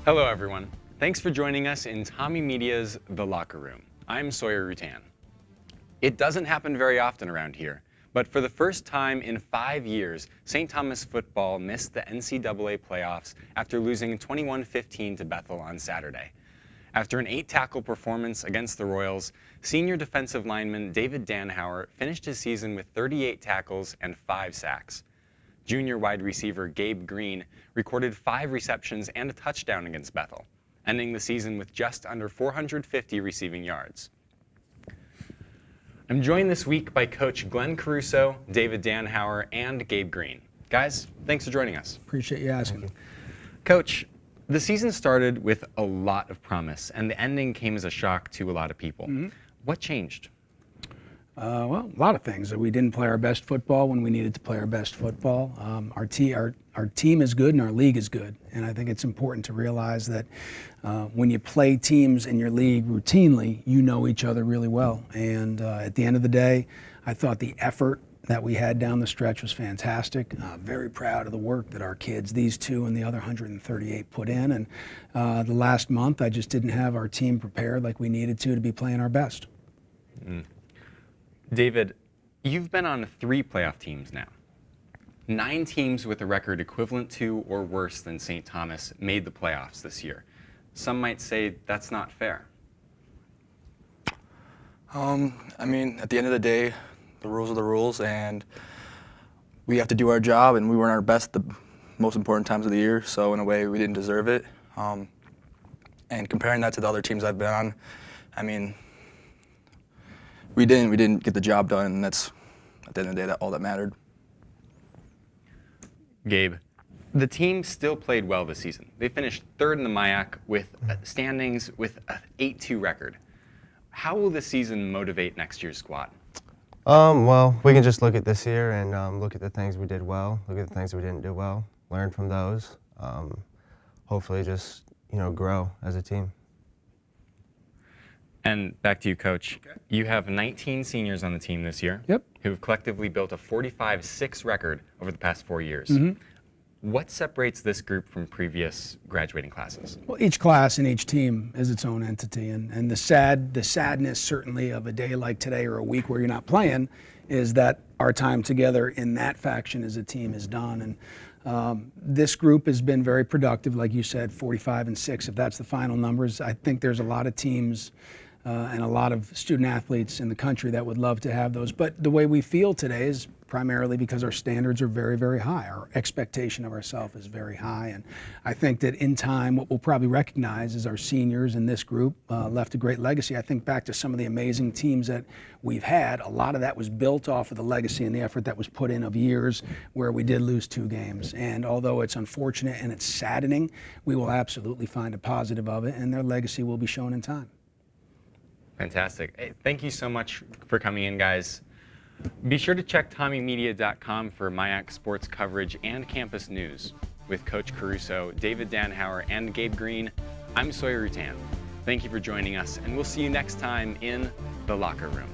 Hello, everyone. Thanks for joining us in TommieMedia's The Locker Room. I'm Sawyer Rutan. It doesn't happen very often around here, but for the first time in 5 years, St. Thomas football missed the NCAA playoffs after losing 21-15 to Bethel on Saturday. After an 8-tackle performance against the Royals, senior defensive lineman David Danhauer finished his season with 38 tackles and 5 sacks. Junior wide receiver Gabe Green recorded 5 receptions and a touchdown against Bethel, ending the season with just under 450 receiving yards. I'm joined this week by Coach Glenn Caruso, David Danhauer, and Gabe Green. Guys, thanks for joining us. Appreciate you asking. Coach, the season started with a lot of promise, and the ending came as a shock to a lot of people. What changed? Well, a lot of things. We didn't play our best football when we needed to play our best football. Our team is good and our league is good. And I think it's important to realize that when you play teams in your league routinely, you know each other really well. And at the end of the day, I thought the effort that we had down the stretch was fantastic. Very proud of the work that our kids, these two and the other 138, put in. And the last month, I just didn't have our team prepared like we needed to be playing our best. David, you've been on 3 playoff teams now. 9 teams with a record equivalent to or worse than St. Thomas made the playoffs this year. Some might say that's not fair. I mean, at the end of the day, the rules are the rules, and we have to do our job, and we weren't our best the most important times of the year, so in a way, we didn't deserve it. And comparing that to the other teams I've been on, I mean, we didn't get the job done, and that's, at the end of the day, all that mattered. Gabe, the team still played well this season. They finished 3rd in the MIAC with standings with an 8-2 record. How will this season motivate next year's squad? Well, we can just look at this year and look at the things we did well, look at the things we didn't do well, learn from those. Hopefully just, grow as a team. And back to you, Coach. Okay. You have 19 seniors on the team this year who have collectively built a 45-6 record over the past 4 years. What separates this group from previous graduating classes? Well, each class and each team is its own entity, and the sadness certainly of a day like today or a week where you're not playing is that our time together in that faction as a team is done. And this group has been very productive, like you said, 45-6. If that's the final numbers, I think there's a lot of teams and a lot of student athletes in the country that would love to have those. But the way we feel today is primarily because our standards are very, very high. Our expectation of ourselves is very high. And I think that in time, what we'll probably recognize is our seniors in this group left a great legacy. I think back to some of the amazing teams that we've had. A lot of that was built off of the legacy and the effort that was put in of years where we did lose 2 games. And although it's unfortunate and it's saddening, we will absolutely find a positive of it, and their legacy will be shown in time. Fantastic. Hey, thank you so much for coming in, guys. Be sure to check TommieMedia.com for MIAC sports coverage and campus news. With Coach Caruso, David Danhauer, and Gabe Green, I'm Sawyer Rutan. Thank you for joining us, and we'll see you next time in The Locker Room.